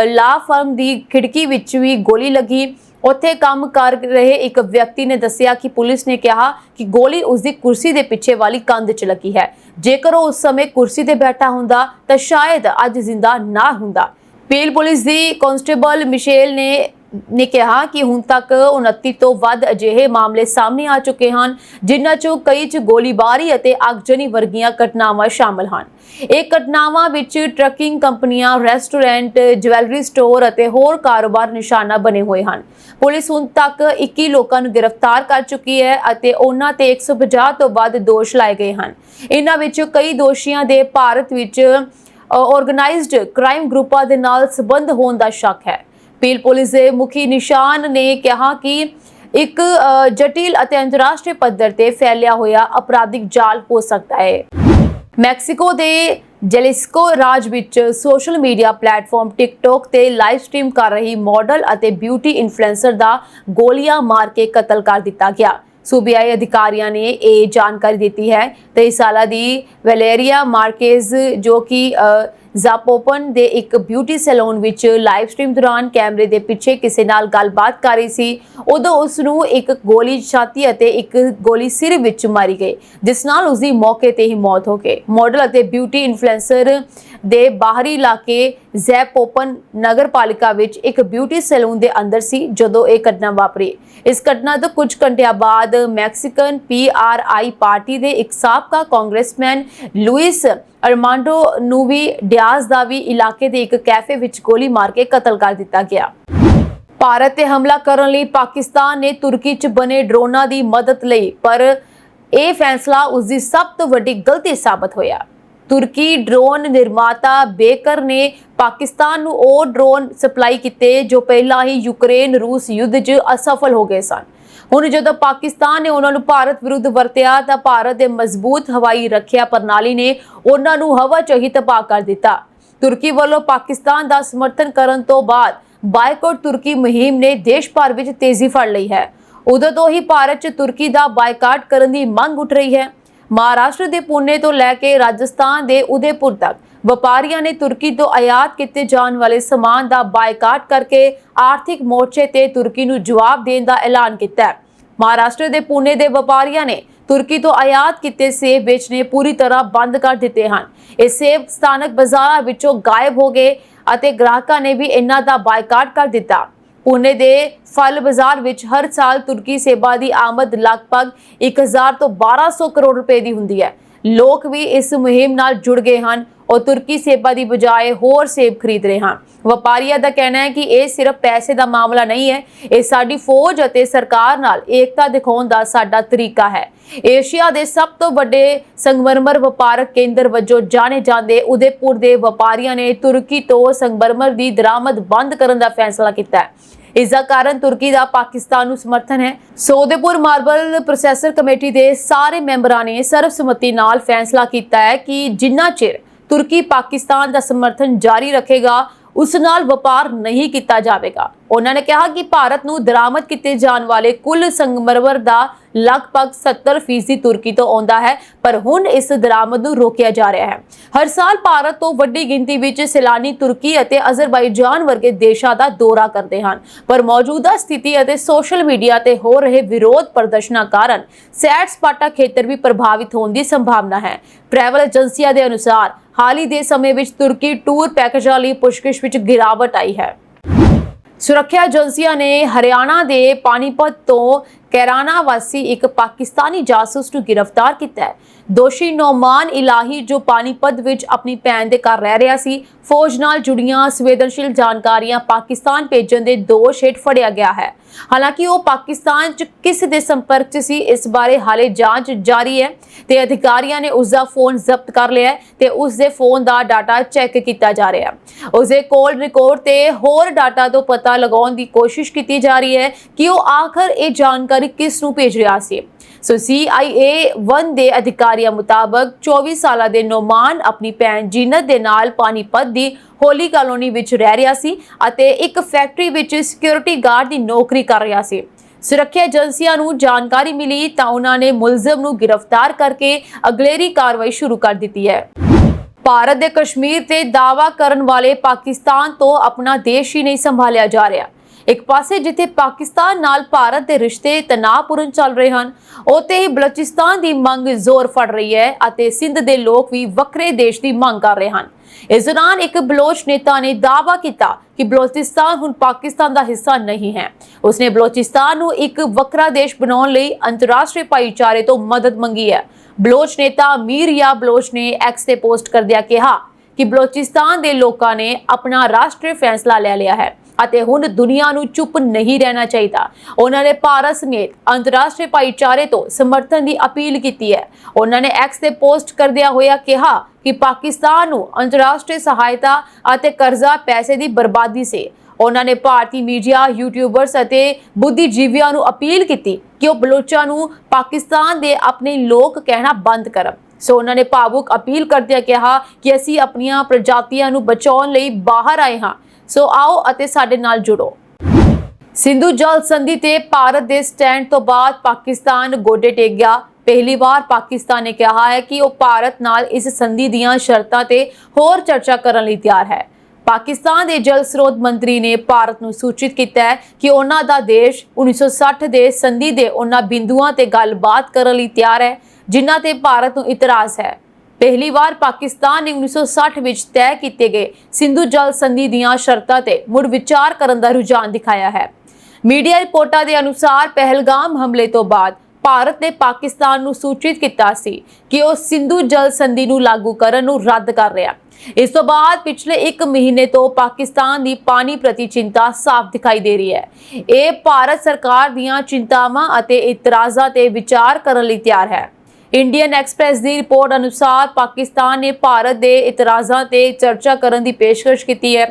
S2: ਲਾ ਫਰਮ ਦੀ ਖਿੜਕੀ ਵਿੱਚ ਵੀ ਗੋਲੀ ਲੱਗੀ। ਉੱਥੇ ਕੰਮ ਕਰ ਰਹੇ ਇੱਕ ਵਿਅਕਤੀ ਨੇ ਦੱਸਿਆ ਕਿ ਪੁਲਿਸ ਨੇ ਕਿਹਾ ਕਿ ਗੋਲੀ ਉਸਦੀ ਕੁਰਸੀ ਦੇ ਪਿੱਛੇ ਵਾਲੀ ਕੰਧ 'ਚ ਲੱਗੀ ਹੈ। ਜੇਕਰ ਉਹ ਉਸ ਸਮੇਂ ਕੁਰਸੀ ਤੇ ਬੈਠਾ ਹੁੰਦਾ ਤਾਂ ਸ਼ਾਇਦ ਅੱਜ ਜ਼ਿੰਦਾ ਨਾ ਹੁੰਦਾ। ਪੀਲ ਪੁਲਿਸ ਦੀ ਕਾਂਸਟੇਬਲ ਮਿਸ਼ੇਲ ਨੇ ਕਿਹਾ ਕਿ ਹੁਣ ਤੱਕ 29 ਤੋਂ ਵੱਧ ਅਜਿਹੇ ਮਾਮਲੇ ਸਾਹਮਣੇ ਆ ਚੁੱਕੇ ਹਨ, ਜਿਨ੍ਹਾਂ 'ਚੋਂ ਕਈ 'ਚ ਗੋਲੀਬਾਰੀ ਅਤੇ ਅਗਜਨੀ ਵਰਗੀਆਂ ਘਟਨਾਵਾਂ ਸ਼ਾਮਲ ਹਨ। ਇਹ ਘਟਨਾਵਾਂ ਵਿੱਚ ਟਰੱਕਿੰਗ ਕੰਪਨੀਆਂ, ਰੈਸਟੋਰੈਂਟ, ਜਵੈਲਰੀ ਸਟੋਰ ਅਤੇ ਹੋਰ ਕਾਰੋਬਾਰ ਨਿਸ਼ਾਨਾ ਬਣੇ ਹੋਏ ਹਨ। ਪੁਲਿਸ ਹੁਣ ਤੱਕ 21 ਲੋਕਾਂ ਨੂੰ ਗ੍ਰਿਫਤਾਰ ਕਰ ਚੁੱਕੀ ਹੈ ਅਤੇ ਉਹਨਾਂ ਤੇ 150 ਤੋਂ ਵੱਧ ਦੋਸ਼ ਲਾਏ ਗਏ ਹਨ। ਇਹਨਾਂ ਵਿੱਚੋਂ ਕਈ ਦੋਸ਼ੀਆਂ ਦੇ ਭਾਰਤ ਵਿੱਚ ਆਰਗੇਨਾਈਜ਼ਡ ਕ੍ਰਾਈਮ ਗਰੁੱਪਾਂ ਦੇ ਨਾਲ ਸੰਬੰਧ ਹੋਣ ਦਾ ਸ਼ੱਕ ਹੈ। ਪੀਲ ਪੁਲਿਸ ਦੇ ਮੁਖੀ ਨਿਸ਼ਾਨ ਨੇ ਕਿਹਾ ਕਿ ਇੱਕ ਜਟਿਲ ਅਤੇ ਅੰਤਰਰਾਸ਼ਟਰੀ ਪੱਧਰ ਤੇ ਫੈਲਿਆ ਹੋਇਆ ਅਪਰਾਧਿਕ ਜਾਲ ਹੋ ਸਕਦਾ ਹੈ। ਮੈਕਸੀਕੋ ਦੇ ਜੈਲਿਸਕੋ ਰਾਜ ਵਿੱਚ ਸੋਸ਼ਲ ਮੀਡੀਆ ਪਲੇਟਫਾਰਮ ਟਿਕਟੌਕ ਤੇ ਲਾਈਵ ਸਟ੍ਰੀਮ ਕਰ ਰਹੀ ਮਾਡਲ ਅਤੇ ਬਿਊਟੀ ਇਨਫਲੂਐਂਸਰ ਦਾ ਗੋਲੀਆਂ ਮਾਰ ਕੇ ਕਤਲ ਕਰ ਦਿੱਤਾ ਗਿਆ। ਸੂਬਿਆਈ ਅਧਿਕਾਰੀਆਂ ਨੇ ਇਹ ਜਾਣਕਾਰੀ ਦਿੱਤੀ ਹੈ। 23 ਸਾਲਾਂ ਦੀ ਵੈਲੇਰੀਆ ਮਾਰਕੇਜ਼ ਜੋ ਕਿ ਜ਼ਾਪੋਪਨ ਦੇ ਇੱਕ ਬਿਊਟੀ ਸੈਲੂਨ ਵਿੱਚ ਲਾਈਵ ਸਟ੍ਰੀਮ ਦੌਰਾਨ ਕੈਮਰੇ ਦੇ ਪਿੱਛੇ ਕਿਸੇ ਨਾਲ ਗੱਲਬਾਤ ਕਰ ਰਹੀ ਸੀ, ਉਦੋਂ ਉਸ ਨੂੰ ਇੱਕ ਗੋਲੀ ਛਾਤੀ ਅਤੇ ਇੱਕ ਗੋਲੀ ਸਿਰ ਵਿੱਚ ਮਾਰੀ ਗਈ, ਜਿਸ ਨਾਲ ਉਸ ਦੀ ਮੌਕੇ ਤੇ ਹੀ ਮੌਤ ਹੋ ਗਈ। ਮਾਡਲ ਅਤੇ ਬਿਊਟੀ ਇਨਫਲੂਐਂਸਰ ਦੇ ਬਾਹਰੀ ਇਲਾਕੇ ਜ਼ੈਪੋਪਨ ਨਗਰਪਾਲਿਕਾ ਵਿੱਚ ਇੱਕ ਬਿਊਟੀ ਸੈਲੂਨ ਦੇ ਅੰਦਰ ਸੀ ਜਦੋਂ ਇਹ ਘਟਨਾ ਵਾਪਰੀ। ਇਸ ਘਟਨਾ ਤੋਂ ਕੁਝ ਘੰਟਿਆਂ ਬਾਅਦ ਮੈਕਸੀਕਨ PRI ਪਾਰਟੀ ਦੇ ਇੱਕ ਸਾਬਕਾ ਕਾਂਗਰਸਮੈਨ ਲੁਇਸ ਅਰਮਾਂਡੋ ਨੂੰ ਵੀ ਡਿਆਜ਼ ਦਾ ਵੀ ਇਲਾਕੇ ਦੇ ਇੱਕ ਕੈਫੇ ਵਿੱਚ ਗੋਲੀ ਮਾਰ ਕੇ ਕਤਲ ਕਰ ਦਿੱਤਾ ਗਿਆ। ਭਾਰਤ ਤੇ ਹਮਲਾ ਕਰਨ ਲਈ ਪਾਕਿਸਤਾਨ ਨੇ ਤੁਰਕੀ 'ਚ ਬਣੇ ਡਰੋਨਾਂ ਦੀ ਮਦਦ ਲਈ, ਪਰ ਇਹ ਫੈਸਲਾ ਉਸ ਦੀ ਸਭ ਤੋਂ ਵੱਡੀ ਗਲਤੀ ਸਾਬਤ ਹੋਇਆ। ਤੁਰਕੀ ਡਰੋਨ ਨਿਰਮਾਤਾ ਬੇਕਰ ਨੇ ਪਾਕਿਸਤਾਨ ਨੂੰ ਉਹ ਡਰੋਨ ਸਪਲਾਈ ਕੀਤੇ ਜੋ ਪਹਿਲਾਂ ਹੀ ਯੂਕਰੇਨ ਰੂਸ ਯੁੱਧ 'ਚ ਅਸਫਲ ਹੋ ਗਏ ਸਨ। ਹੁਣ ਜਦੋਂ ਪਾਕਿਸਤਾਨ ਨੇ ਉਹਨਾਂ ਨੂੰ ਭਾਰਤ ਵਿਰੁੱਧ ਵਰਤਿਆ ਤਾਂ ਭਾਰਤ ਦੇ ਮਜ਼ਬੂਤ ਹਵਾਈ ਰੱਖਿਆ ਪ੍ਰਣਾਲੀ ਨੇ ਉਹਨਾਂ ਨੂੰ ਹਵਾ 'ਚ ਹੀ ਤਬਾਹ ਕਰ ਦਿੱਤਾ। ਤੁਰਕੀ ਵੱਲੋਂ ਪਾਕਿਸਤਾਨ ਦਾ ਸਮਰਥਨ ਕਰਨ ਤੋਂ ਬਾਅਦ ਬਾਈਕਾਟ ਤੁਰਕੀ ਮੁਹਿੰਮ ਨੇ ਦੇਸ਼ ਭਰ ਵਿੱਚ ਤੇਜ਼ੀ ਫੜ ਲਈ ਹੈ। ਉਦੋਂ ਤੋਂ ਹੀ ਭਾਰਤ 'ਚ ਤੁਰਕੀ ਦਾ ਬਾਈਕਾਟ ਕਰਨ ਦੀ ਮੰਗ ਉੱਠ ਰਹੀ ਹੈ। ਮਹਾਰਾਸ਼ਟਰ ਦੇ ਪੁਣੇ ਤੋਂ ਲੈ ਕੇ ਰਾਜਸਥਾਨ ਦੇ ਉਦੈਪੁਰ ਤੱਕ ਵਪਾਰੀਆਂ ਨੇ ਤੁਰਕੀ ਤੋਂ ਆਯਾਤ ਕੀਤੇ ਜਾਣ ਵਾਲੇ ਸਮਾਨ ਦਾ ਬਾਈਕਾਟ ਕਰਕੇ ਆਰਥਿਕ ਮੋਰਚੇ ਤੇ ਤੁਰਕੀ ਨੂੰ ਜਵਾਬ ਦੇਣ ਦਾ ਐਲਾਨ ਕੀਤਾ ਹੈ। महाराष्ट्र ਦੇ पुणे ਦੇ ਵਪਾਰੀਆਂ ਨੇ ਤੁਰਕੀ ਤੋਂ ਆਯਾਤ ਕੀਤੇ ਸੇਬ ਵੇਚਣੇ ਪੂਰੀ ਤਰ੍ਹਾਂ ਬੰਦ ਕਰ ਦਿੱਤੇ ਹਨ। ਇਹ ਸੇਬ ਸਥਾਨਕ ਬਾਜ਼ਾਰਾਂ ਵਿੱਚੋਂ ਗਾਇਬ ਹੋ ਗਏ ਅਤੇ ਗ੍ਰਾਹਕਾਂ ਨੇ ਵੀ ਇਹਨਾਂ ਦਾ ਬਾਈਕਾਟ ਕਰ ਦਿੱਤਾ। पुणे ਦੇ ਫਲ ਬਾਜ਼ਾਰ ਵਿੱਚ ਹਰ ਸਾਲ ਤੁਰਕੀ ਸੇਬਾਂ ਦੀ ਆਮਦ ਲਗਭਗ 1000 ਤੋਂ 1200 ਕਰੋੜ ਰੁਪਏ ਦੀ ਹੁੰਦੀ ਹੈ। ਲੋਕ ਵੀ ਇਸ ਮੁਹਿੰਮ ਨਾਲ ਜੁੜ ਗਏ ਹਨ और तुर्की सेबा की बजाय होर सेब खरीद रहे हैं। व्यापारियों का कहना है कि यह सिर्फ पैसे का मामला नहीं है, यह साडी फौज और सरकार नाल एकता दिखाने का साडा तरीका है। एशिया के सब तो बड़े संगमरमर व्यापारक केंद्र वजों जाने जाते उदयपुर के व्यापारियों ने तुर्की तो संगमरमर की दरामद बंद करने का फैसला किया है। इसका कारण तुर्की का पाकिस्तान नूं समर्थन है। उदयपुर मार्बल प्रोसैसर कमेटी के सारे मैंबरां ने सर्वसम्मति नाल फैसला किया है कि जिन्ना चिर तुर्की पाकिस्तान का समर्थन जारी रखेगा उस नाल व्यापार नहीं किया जाएगा। उन्होंने कहा कि भारत नूं दरामद किए जाने वाले कुल संगमरमर का लगभग 70% तुर्की तो आता है, पर हुण इस दरामद नूं रोकिया जा रहा है। हर साल भारत तो वड्डी गिनती विच सैलानी तुर्की अते अजरबाईजान वर्गे देशों का दौरा करते हैं, पर मौजूदा स्थिति अते सोशल मीडिया ते हो रहे विरोध प्रदर्शनों कारण सैर सपाटा खेतर भी प्रभावित होने की संभावना है। ट्रैवल एजेंसियां के अनुसार हाल ही के समय में तुर्की टूर पैकेजां लई पुछगिछ विच गिरावट आई है। सुरक्षा एजेंसियां ने हरियाणा के पानीपत तो कैराना वासी एक पाकिस्तानी जासूस को गिरफ्तार किया है। दोषी नौमान इलाही जो पानीपत विच अपनी भैन दे घर रह रहा सी, फौज नाल जुड़ियां संवेदनशील जानकारियां पाकिस्तान भेजण दे दोष हेठ फड़िया गया है। हालांकि वो पाकिस्तान च किस दे संपर्क च सी इस बारे हाले जांच जारी है ते अधिकारियों ने उसका फोन जब्त कर लिया है ते उसके फोन का डाटा चेक किया जा रहा है। उसके कॉल रिकॉर्ड ते होर डाटा तो पता लगाने की कोशिश की जा रही है कि वो आखिर ये जानकारी किस नूं भेज रहा सी। CIA-1 दे अधिकारियों मुताबक 24 साल के नौमान अपनी भैन जीनत दे नाल पानीपत दी होली कॉलोनी विच रह रहा सी अते एक फैक्ट्री विच सिक्योरिटी गार्ड की नौकरी कर रहा सी। सुरक्षा एजेंसियां नूं जानकारी मिली तां उन्हां ने मुलजम नूं गिरफ्तार करके अगलेरी कार्रवाई शुरू कर दी है। भारत के कश्मीर ते दावा करन वाले पाकिस्तान तो अपना देश ही नहीं संभालिया जा रहा। एक पासे जिथे पाकिस्तान नाल भारत के रिश्ते तनावपूर्ण चल रहे हैं, उत्ते ही बलोचिस्तान की मंग जोर फड़ रही है अते सिंध के लोग भी वक्रे देश की मांग कर रहे हैं। इस दौरान एक बलोच नेता ने दावा किया कि बलोचिस्तान हुण पाकिस्तान का हिस्सा नहीं है। उसने बलोचिस्तान नूं एक वक्रा देश बनाने लई अंतरराष्ट्रीय भाईचारे तो मदद मंगी है। बलोच नेता मीर या बलोच ने एक्स ते पोस्ट करदिया कहा कि बलोचिस्तान के लोगों ने अपना राष्ट्रीय फैसला ले लिया है ਅਤੇ ਹੁਣ ਦੁਨੀਆ ਨੂੰ ਚੁੱਪ नहीं रहना चाहिए। उन्होंने भारत समेत अंतरराष्ट्रीय भाईचारे तो समर्थन की अपील की है। उन्होंने एक्स से पोस्ट करदिया होया कहा कि पाकिस्तान नूं अंतरराष्ट्रीय सहायता ਅਤੇ कर्जा पैसे की बर्बादी से उन्होंने भारतीय मीडिया यूट्यूबर्स ਅਤੇ बुद्धिजीवियों ਨੂੰ अपील की कि ਉਹ ਬਲੋਚਾਂ ਨੂੰ पाकिस्तान ਦੇ अपने लोग कहना बंद करन। सो उन्होंने भावुक अपील करदिया कहा कि असीं अपनियां प्रजातियां ਨੂੰ बचाउण ਲਈ बाहर आए हाँ, सो आओ अते साडे नाल जुड़ो। सिंधु जल संधि ते भारत के स्टैंड तो बाद पाकिस्तान गोडे टेक गया। पहली बार पाकिस्तान ने कहा है कि वो भारत नाल इस संधि दीयां शर्तां ते होर चर्चा करने लई तैयार है। पाकिस्तान के जल स्रोत मंत्री ने भारत नूं सूचित किया है कि उन्हां दा देश 1960 के संधि के उन्हां बिंदुआं ते गलबात करने लई तैयार है जिन्हां ते भारत नूं इतराज़ है। पहली बार पाकिस्तान ने 1960 विच तय किए गए सिंधु जल संधि दीयां शर्तां ते मुड़ विचार करन दा रुझान दिखाया है। मीडिया रिपोर्टां के अनुसार पहलगाम हमले तो बाद भारत ने पाकिस्तान नूं सूचित किया सी कि वो सिंधु जल संधि नूं लागू करन नूं रद्द कर रहा। इस तो बाद पिछले एक महीने तो पाकिस्तान की पानी प्रति चिंता साफ दिखाई दे रही है। ये भारत सरकार दीयां चिंतावां अते इतराज़ां ते विचार करन लई तैयार है। इंडियन एक्सप्रैस की रिपोर्ट अनुसार पाकिस्तान ने भारत के इतराज़ां ते चर्चा करने की पेशकश की है।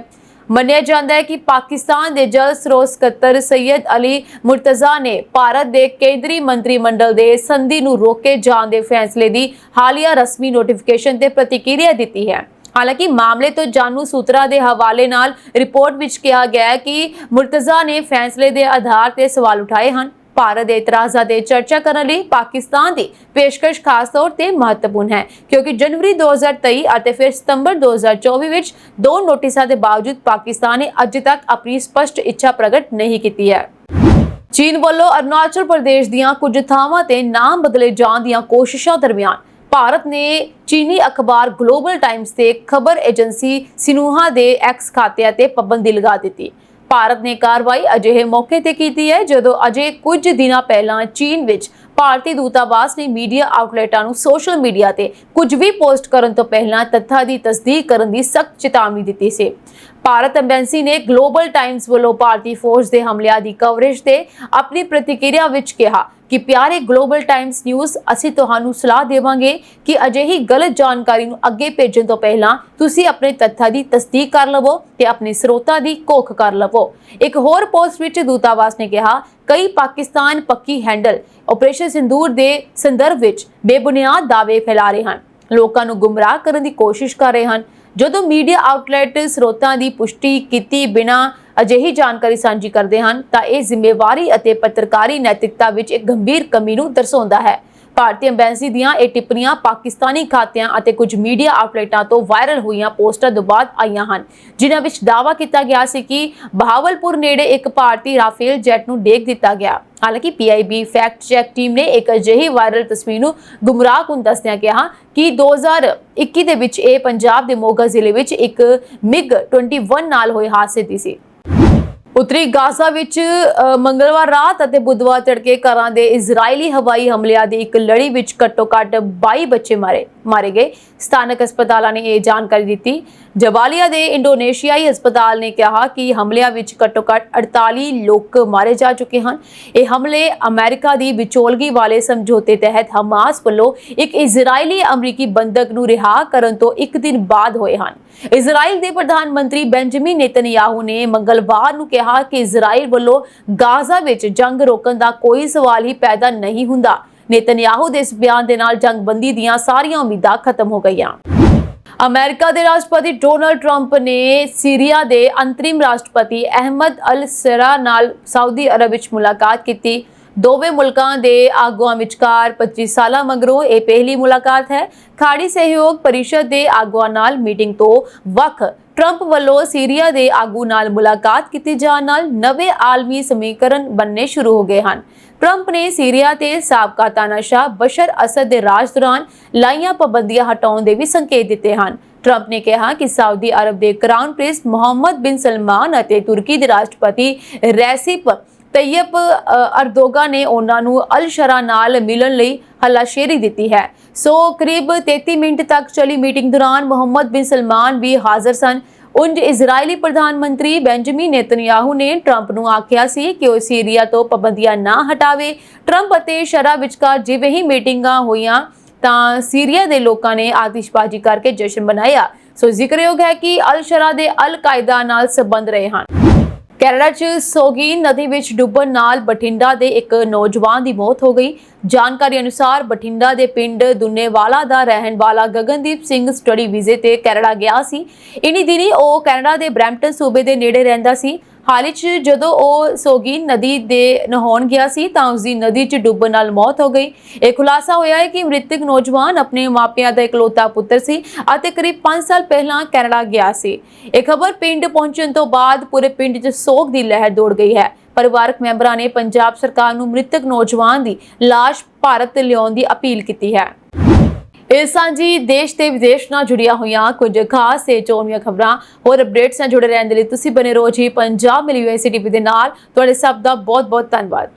S2: मन्निया जाता है कि पाकिस्तान के जल स्रोत सकत्तर सैयद अली मुर्तज़ा ने भारत के केंद्रीय मंत्रिमंडल के संधि नूं रोके जाने के फैसले की हालिया रस्मी नोटिफिकेशन ते प्रतिक्रिया दी है। हालांकि मामले तो जानू सूत्रा के हवाले नाल रिपोर्ट विच कहा गया है कि मुर्तज़ा ने फैसले के आधार पर सवाल उठाए हैं। ਭਾਰਤ ਦੇ ਇਤਰਾਜ਼ਾਂ ਤੇ ਚਰਚਾ ਕਰਨ ਲਈ ਪਾਕਿਸਤਾਨ ਦੀ ਪੇਸ਼ਕਸ਼ ਖਾਸ ਤੌਰ ਤੇ ਮਹੱਤਵਪੂਰਨ ਹੈ ਕਿਉਂਕਿ ਜਨਵਰੀ 2023 ਅਤੇ ਫਿਰ ਸਤੰਬਰ 2024 ਵਿੱਚ ਦੋ ਨੋਟਿਸਾਂ ਦੇ ਬਾਵਜੂਦ ਪਾਕਿਸਤਾਨ ਨੇ ਅਜੇ ਤੱਕ ਆਪਣੀ ਸਪਸ਼ਟ ਇੱਛਾ ਪ੍ਰਗਟ ਨਹੀਂ ਕੀਤੀ ਹੈ। ਚੀਨ ਵੱਲੋਂ ਅਰੁਣਾਚਲ ਪ੍ਰਦੇਸ਼ ਦੀਆਂ ਕੁਝ ਥਾਵਾਂ ਤੇ ਨਾਮ ਬਦਲੇ ਜਾਣ ਦੀਆਂ ਕੋਸ਼ਿਸ਼ਾਂ ਦਰਮਿਆਨ ਭਾਰਤ ਨੇ ਚੀਨੀ ਅਖਬਾਰ ਗਲੋਬਲ ਟਾਈਮਜ਼ ਤੇ ਖਬਰ ਏਜੰਸੀ ਸਿਨੂਹਾ ਦੇ ਐਕਸ ਖਾਤਿਆਂ ਤੇ ਪਾਬੰਦੀ ਲਗਾ ਦਿੱਤੀ। ਭਾਰਤ ਨੇ ਕਾਰਵਾਈ ਅਜਿਹੇ ਮੌਕੇ ਤੇ ਕੀਤੀ ਹੈ ਜਦੋਂ ਅਜੇ ਕੁਝ ਦਿਨਾਂ ਪਹਿਲਾਂ ਚੀਨ ਵਿੱਚ ਭਾਰਤੀ ਦੂਤਾਵਾਸ ਨੇ ਮੀਡੀਆ ਆਊਟਲੈਟਾਂ ਨੂੰ ਸੋਸ਼ਲ ਮੀਡੀਆ ਤੇ ਕੁਝ ਵੀ ਪੋਸਟ ਕਰਨ ਤੋਂ ਪਹਿਲਾਂ ਤੱਥਾਂ ਦੀ ਤਸਦੀਕ ਕਰਨ ਦੀ ਸਖਤ ਚੇਤਾਵਨੀ ਦਿੱਤੀ ਸੀ। ਭਾਰਤ ਐਮਬੈਸੀ ਨੇ ਗਲੋਬਲ ਟਾਈਮਜ਼ ਵੱਲੋਂ ਭਾਰਤੀ ਫੌਜ ਦੇ ਹਮਲਿਆਂ ਦੀ ਕਵਰੇਜ ਤੇ ਆਪਣੀ ਪ੍ਰਤੀਕਿਰਿਆ ਵਿੱਚ ਕਿਹਾ ਕਿ ਪਿਆਰੇ ਗਲੋਬਲ ਟਾਈਮਜ਼ ਨਿਊਜ਼, ਅਸੀਂ ਤੁਹਾਨੂੰ ਸਲਾਹ ਦੇਵਾਂਗੇ ਕਿ ਅਜਿਹੀ ਗਲਤ ਜਾਣਕਾਰੀ ਨੂੰ ਅੱਗੇ ਭੇਜਣ ਤੋਂ ਪਹਿਲਾਂ ਤੁਸੀਂ ਆਪਣੇ ਤੱਥਾਂ ਦੀ ਤਸਦੀਕ ਕਰ ਲਵੋ ਤੇ ਆਪਣੇ ਸਰੋਤਾਂ ਦੀ ਘੋਖ ਕਰ ਲਵੋ। ਇੱਕ ਹੋਰ ਪੋਸਟ ਵਿੱਚ ਦੂਤਾਵਾਸ ਨੇ ਕਿਹਾ, ਕਈ ਪਾਕਿਸਤਾਨ ਪੱਕੀ ਹੈਂਡਲ ਆਪਰੇਸ਼ਨ ਸਿੰਦੂਰ ਦੇ ਸੰਦਰਭ ਵਿੱਚ ਬੇਬੁਨਿਆਦ ਦਾਅਵੇ ਫੈਲਾ ਰਹੇ ਹਨ, ਲੋਕਾਂ ਨੂੰ ਗੁੰਮਰਾਹ ਕਰਨ ਦੀ ਕੋਸ਼ਿਸ਼ ਕਰ ਰਹੇ ਹਨ। ਜਦੋਂ ਮੀਡੀਆ ਆਊਟਲੈਟ ਸਰੋਤਾਂ ਦੀ ਪੁਸ਼ਟੀ ਕੀਤੀ ਬਿਨਾਂ ਅਜਿਹੀ ਜਾਣਕਾਰੀ ਸਾਂਝੀ ਕਰਦੇ ਹਨ ਤਾਂ ਇਹ ਜ਼ਿੰਮੇਵਾਰੀ ਅਤੇ ਪੱਤਰਕਾਰੀ ਨੈਤਿਕਤਾ ਵਿੱਚ ਇੱਕ ਗੰਭੀਰ ਕਮੀ ਨੂੰ ਦਰਸਾਉਂਦਾ ਹੈ। ਭਾਰਤੀ ਐਮਬੈਸੀ ਦੀਆਂ ਇਹ ਟਿੱਪਣੀਆਂ ਪਾਕਿਸਤਾਨੀ ਖਾਤਿਆਂ ਅਤੇ ਕੁਝ ਮੀਡੀਆ ਆਊਟਲੈਟਾਂ ਤੋਂ ਵਾਇਰਲ ਹੋਈਆਂ ਪੋਸਟਾਂ ਤੋਂ ਬਾਅਦ ਆਈਆਂ ਹਨ, ਜਿਨ੍ਹਾਂ ਵਿੱਚ ਦਾਅਵਾ ਕੀਤਾ ਗਿਆ ਸੀ ਕਿ ਬਹਾਵਲਪੁਰ ਨੇੜੇ ਇੱਕ ਭਾਰਤੀ ਰਾਫੇਲ ਜੈਟ ਨੂੰ ਡੇਗ ਦਿੱਤਾ ਗਿਆ। ਹਾਲਾਂਕਿ PIB ਫੈਕਟ ਚੈੱਕ ਟੀਮ ਨੇ ਇੱਕ ਅਜਿਹੀ ਵਾਇਰਲ ਤਸਵੀਰ ਨੂੰ ਗੁੰਮਰਾਹਕੁਨ ਦੱਸਦਿਆਂ ਕਿਹਾ ਕਿ 2021 ਦੇ ਵਿੱਚ ਇਹ ਪੰਜਾਬ ਦੇ ਮੋਗਾ ਜ਼ਿਲ੍ਹੇ ਵਿੱਚ ਇੱਕ MiG-21 ਨਾਲ ਹੋਏ ਹਾਦਸੇ ਦੀ ਸੀ। ਉੱਤਰੀ ਗਾਜ਼ਾ ਵਿੱਚ ਮੰਗਲਵਾਰ ਰਾਤ ਅਤੇ ਬੁੱਧਵਾਰ ਤੜਕੇ ਘਰਾਂ ਦੇ ਇਜ਼ਰਾਈਲੀ ਹਵਾਈ ਹਮਲਿਆਂ ਦੀ ਇੱਕ ਲੜੀ ਵਿੱਚ ਘੱਟੋ-ਘੱਟ 22 ਬੱਚੇ ਮਾਰੇ ਗਏ। ਸਥਾਨਕ ਹਸਪਤਾਲਾਂ ਨੇ ਇਹ ਜਾਣਕਾਰੀ ਦਿੱਤੀ। ਜਬਾਲੀਆ ਦੇ ਇੰਡੋਨੇਸ਼ੀਆਈ ਹਸਪਤਾਲ ਨੇ ਕਿਹਾ ਕਿ ਹਮਲਿਆਂ ਵਿੱਚ ਘੱਟੋ-ਘੱਟ 48 ਲੋਕ ਮਾਰੇ ਜਾ ਚੁੱਕੇ ਹਨ। ਇਹ ਹਮਲੇ ਅਮਰੀਕਾ ਦੀ ਵਿਚੋਲਗੀ ਵਾਲੇ ਸਮਝੌਤੇ ਤਹਿਤ ਹਮਾਸ ਵੱਲੋਂ ਇੱਕ ਇਜ਼ਰਾਈਲੀ ਅਮਰੀਕੀ ਬੰਦਕ ਨੂੰ ਰਿਹਾ ਕਰਨ ਤੋਂ ਇੱਕ ਦਿਨ ਬਾਅਦ ਹੋਏ ਹਨ। ਇਜ਼ਰਾਈਲ ਦੇ ਪ੍ਰਧਾਨ ਮੰਤਰੀ ਬੈਂਜਾਮਿਨ ਨੇਤਨਯਾਹੂ ਨੇ ਮੰਗਲਵਾਰ ਨੂੰ ਕਿਹਾ ਕਿ ਇਜ਼ਰਾਈਲ ਵੱਲੋਂ ਗਾਜ਼ਾ ਵਿੱਚ ਜੰਗ ਰੋਕਣ ਦਾ ਕੋਈ ਸਵਾਲ ਹੀ ਪੈਦਾ ਨਹੀਂ ਹੁੰਦਾ। ਨੇਤਨਯਾਹੂ ਦੇ ਇਸ ਬਿਆਨ ਦੇ ਨਾਲ ਜੰਗਬੰਦੀ ਦੀਆਂ ਸਾਰੀਆਂ ਉਮੀਦਾਂ ਖਤਮ ਹੋ ਗਈਆਂ। ਅਮਰੀਕਾ ਦੇ ਰਾਸ਼ਟਰਪਤੀ ਡੋਨਾਲਡ ਟਰੰਪ ਨੇ ਸੀਰੀਆ ਦੇ ਅੰਤਰਿਮ ਰਾਸ਼ਟਰਪਤੀ ਅਹਿਮਦ ਅਲ-ਸ਼ਰਾ ਨਾਲ ਸਾਊਦੀ ਅਰਬ ਵਿੱਚ ਮੁਲਾਕਾਤ ਕੀਤੀ। ਦੋਵੇਂ ਮੁਲਕਾਂ ਦੇ ਆਗੂਆਂ ਵਿਚਕਾਰ 25 ਸਾਲਾਂ ਮਗਰੋਂ ਇਹ ਪਹਿਲੀ ਮੁਲਾਕਾਤ ਹੈ। ਖਾੜੀ ਸਹਿਯੋਗ ਪਰਿਸ਼ਦ ਦੇ ਆਗੂਆਂ ਨਾਲ ਮੀਟਿੰਗ ਤੋਂ ਵੱਖ ਟਰੰਪ ਵੱਲੋਂ ਸੀਰੀਆ ਦੇ ਆਗੂ ਨਾਲ ਮੁਲਾਕਾਤ ਕੀਤੀ ਜਾਣ ਨਾਲ ਨਵੇਂ ਆਲਮੀ ਸਮੀਕਰਨ ਬਣਨੇ ਸ਼ੁਰੂ ਹੋ ਗਏ ਹਨ। ਟਰੰਪ ਨੇ ਸੀਰੀਆ ਤੇ ਸਾਬਕਾ ਤਾਨਾਸ਼ਾਹ ਬਸ਼ਰ ਅਸਦ ਦੇ ਰਾਜ ਦੌਰਾਨ ਲਾਈਆਂ ਪਾਬੰਦੀਆਂ ਹਟਾਉਣ ਦੇ ਵੀ ਸੰਕੇਤ ਦਿੱਤੇ ਹਨ। ਟਰੰਪ ਨੇ ਕਿਹਾ ਕਿ ਸਾਊਦੀ ਅਰਬ ਦੇ ਕਰਾਊਨ ਪ੍ਰਿੰਸ ਮੁਹੰਮਦ ਬਿਨ ਸਲਮਾਨ ਅਤੇ ਤੁਰਕੀ ਦੇ ਰਾਸ਼ਟਰਪਤੀ ਰੈਸਿਪ ਤੈਯਿਪ ਅਰਦੋਗਨ ਨੇ ਉਹਨਾਂ ਨੂੰ ਅਲ-ਸ਼ਰਾ ਨਾਲ ਮਿਲਣ ਲਈ ਹੱਲਾਸ਼ੇਰੀ ਦਿੱਤੀ ਹੈ। ਕਰੀਬ 33 ਮਿੰਟ ਤੱਕ ਚਲੀ ਮੀਟਿੰਗ ਦੌਰਾਨ ਮੁਹੰਮਦ ਬਿਨ ਸਲਮਾਨ ਵੀ ਹਾਜ਼ਰ ਸਨ। ਉਂਝ ਇਜ਼ਰਾਈਲੀ ਪ੍ਰਧਾਨ ਮੰਤਰੀ ਬੈਂਜਾਮਿਨ ਨੇਤਨਯਾਹੂ ਨੇ ਟਰੰਪ ਨੂੰ ਆਖਿਆ ਸੀ ਕਿ ਉਹ ਸੀਰੀਆ ਤੋਂ ਪਾਬੰਦੀਆਂ ਨਾ ਹਟਾਵੇ। ਟਰੰਪ ਅਤੇ ਸ਼ਰਾ ਵਿਚਕਾਰ ਜਿਵੇਂ ਹੀ ਮੀਟਿੰਗਾਂ ਹੋਈਆਂ ਤਾਂ ਸੀਰੀਆ ਦੇ ਲੋਕਾਂ ਨੇ ਆਤਿਸ਼ਬਾਜ਼ੀ ਕਰਕੇ ਜਸ਼ਨ ਮਨਾਇਆ। ਜ਼ਿਕਰਯੋਗ ਹੈ ਕਿ ਅਲ-ਸ਼ਰਾ ਦੇ ਅਲ-ਕਾਇਦਾ ਨਾਲ ਸੰਬੰਧ ਰਹੇ ਹਨ। ਕੈਨੇਡਾ 'ਚ ਸੋਗੀਨ ਨਦੀ ਵਿੱਚ ਡੁੱਬਣ ਨਾਲ ਬਠਿੰਡਾ ਦੇ ਇੱਕ ਨੌਜਵਾਨ ਦੀ ਮੌਤ ਹੋ ਗਈ। ਜਾਣਕਾਰੀ ਅਨੁਸਾਰ ਬਠਿੰਡਾ ਦੇ ਪਿੰਡ ਦੁੰਨੇਵਾਲਾ ਦਾ ਰਹਿਣ ਵਾਲਾ ਗਗਨਦੀਪ ਸਿੰਘ ਸਟੱਡੀ ਵੀਜ਼ੇ ਤੇ ਕੈਨੇਡਾ ਗਿਆ ਸੀ। ਇਨੀ ਦਿਨੀ ਉਹ ਕੈਨੇਡਾ ਦੇ ਬਰੈਂਪਟਨ ਸੂਬੇ ਦੇ ਨੇੜੇ ਰਹਿੰਦਾ ਸੀ। ਹਾਲ ਹੀ 'ਚ ਜਦੋਂ ਉਹ ਸੋਗੀਨ ਨਦੀ ਦੇ ਨਹਾਉਣ ਗਿਆ ਸੀ ਤਾਂ ਉਸ ਦੀ ਨਦੀ 'ਚ ਡੁੱਬਣ ਨਾਲ ਮੌਤ ਹੋ ਗਈ। ਇਹ ਖੁਲਾਸਾ ਹੋਇਆ ਹੈ ਕਿ ਮ੍ਰਿਤਕ ਨੌਜਵਾਨ ਆਪਣੇ ਮਾਪਿਆਂ ਦਾ ਇਕਲੌਤਾ ਪੁੱਤਰ ਸੀ ਅਤੇ ਕਰੀਬ 5 ਸਾਲ ਪਹਿਲਾਂ ਕੈਨੇਡਾ ਗਿਆ ਸੀ। ਇਹ ਖਬਰ ਪਿੰਡ ਪਹੁੰਚਣ ਤੋਂ ਬਾਅਦ ਪੂਰੇ ਪਿੰਡ 'ਚ ਸੋਗ ਦੀ ਲਹਿਰ ਦੌੜ ਗਈ ਹੈ। ਪਰਿਵਾਰਕ ਮੈਂਬਰਾਂ ਨੇ ਪੰਜਾਬ ਸਰਕਾਰ ਨੂੰ ਮ੍ਰਿਤਕ ਨੌਜਵਾਨ ਦੀ ਲਾਸ਼ ਭਾਰਤ ਲਿਆਉਣ ਦੀ ਅਪੀਲ ਕੀਤੀ ਹੈ। ਇਹ ਸਾਂਝੀ ਦੇਸ਼ ਤੇ ਵਿਦੇਸ਼ ਨਾਲ ਜੁੜੀਆਂ ਹੋਈਆਂ ਕੁਝ ਖਾਸ ਤੇ ਚੋਣਵੀਆਂ ਖਬਰਾਂ ਹੋਰ ਅਪਡੇਟਸ ਨਾਲ ਜੁੜੇ ਰਹਿਣ ਦੇ ਲਈ ਤੁਸੀਂ ਬਨੇ ਰਹੋ ਜੀ ਪੰਜਾਬ ਮਿਲੀ ਯੂਐਸਏ ਟੀਵੀ ਦੇ ਨਾਲ। ਤੁਹਾਡੇ ਸਭ ਦਾ ਬਹੁਤ ਬਹੁਤ ਧੰਨਵਾਦ।